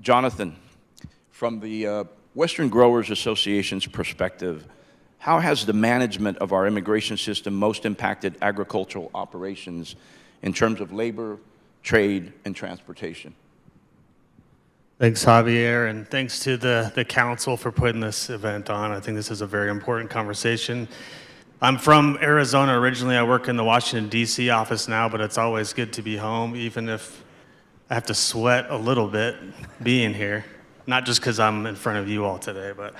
Jonathan, from the Western Growers Association's perspective, how has the management of our immigration system most impacted agricultural operations in terms of labor, trade, and transportation? Thanks, Javier, and thanks to the council for putting this event on. I think this is a very important conversation. I'm from Arizona originally. I work in the Washington, D.C. office now, but it's always good to be home, even if I have to sweat a little bit being here. Not just because I'm in front of you all today, but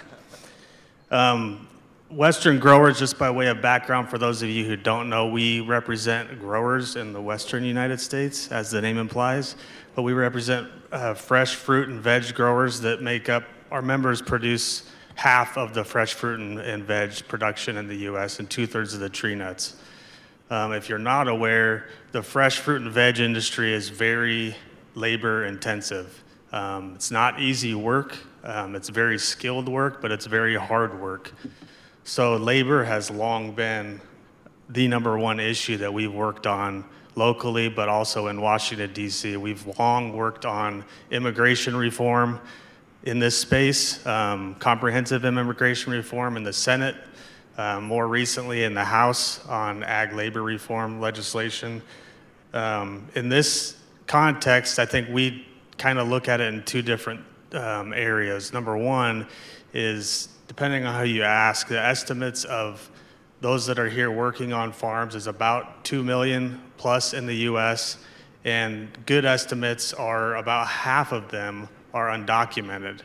Western growers, just by way of background, for those of you who don't know, we represent growers in the Western United States, as the name implies, but we represent fresh fruit and veg growers that make up, our members produce half of the fresh fruit and veg production in the U.S. and 2/3 of the tree nuts. If you're not aware, the fresh fruit and veg industry is very labor intensive. It's not easy work. It's very skilled work, but it's very hard work. So labor has long been the number one issue that we've worked on locally, but also in Washington, D.C. We've long worked on immigration reform in this space, comprehensive immigration reform in the Senate, more recently in the House on ag labor reform legislation. In this context, I think we kind of look at it in two different areas. Number one is, depending on how you ask, the estimates of those that are here working on farms is about 2 million plus in the U.S., and good estimates are about half of them are undocumented.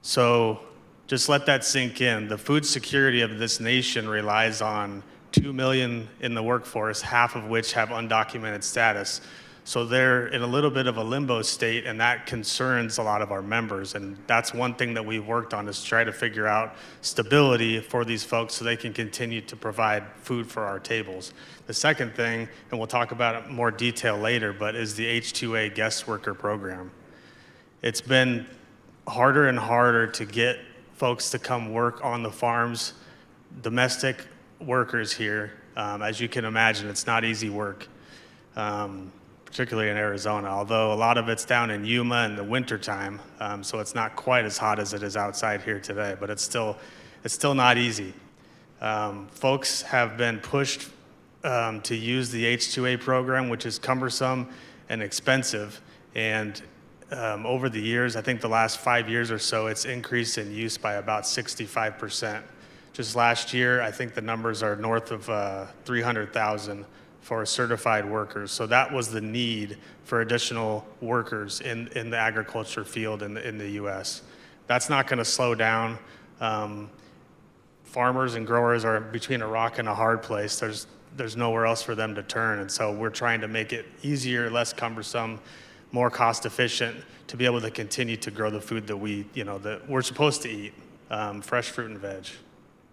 So just let that sink in. The food security of this nation relies on 2 million in the workforce, half of which have undocumented status. So they're in a little bit of a limbo state, and that concerns a lot of our members. And that's one thing that we've worked on, is try to figure out stability for these folks so they can continue to provide food for our tables. The second thing, and we'll talk about it in more detail later, but is the H-2A guest worker program. It's been harder and harder to get folks to come work on the farms, domestic workers here. As you can imagine, it's not easy work. Particularly in Arizona, although a lot of it's down in Yuma in the wintertime, so it's not quite as hot as it is outside here today, but it's still not easy. Folks have been pushed to use the H-2A program, which is cumbersome and expensive, and over the years, I think the last 5 years or so, it's increased in use by about 65%. Just last year, I think the numbers are north of 300,000 for certified workers. So that was the need for additional workers in the agriculture field in the U.S. That's not going to slow down. Farmers and growers are between a rock and a hard place. There's nowhere else for them to turn. And so we're trying to make it easier, less cumbersome, more cost efficient to be able to continue to grow the food that that we're supposed to eat, fresh fruit and veg.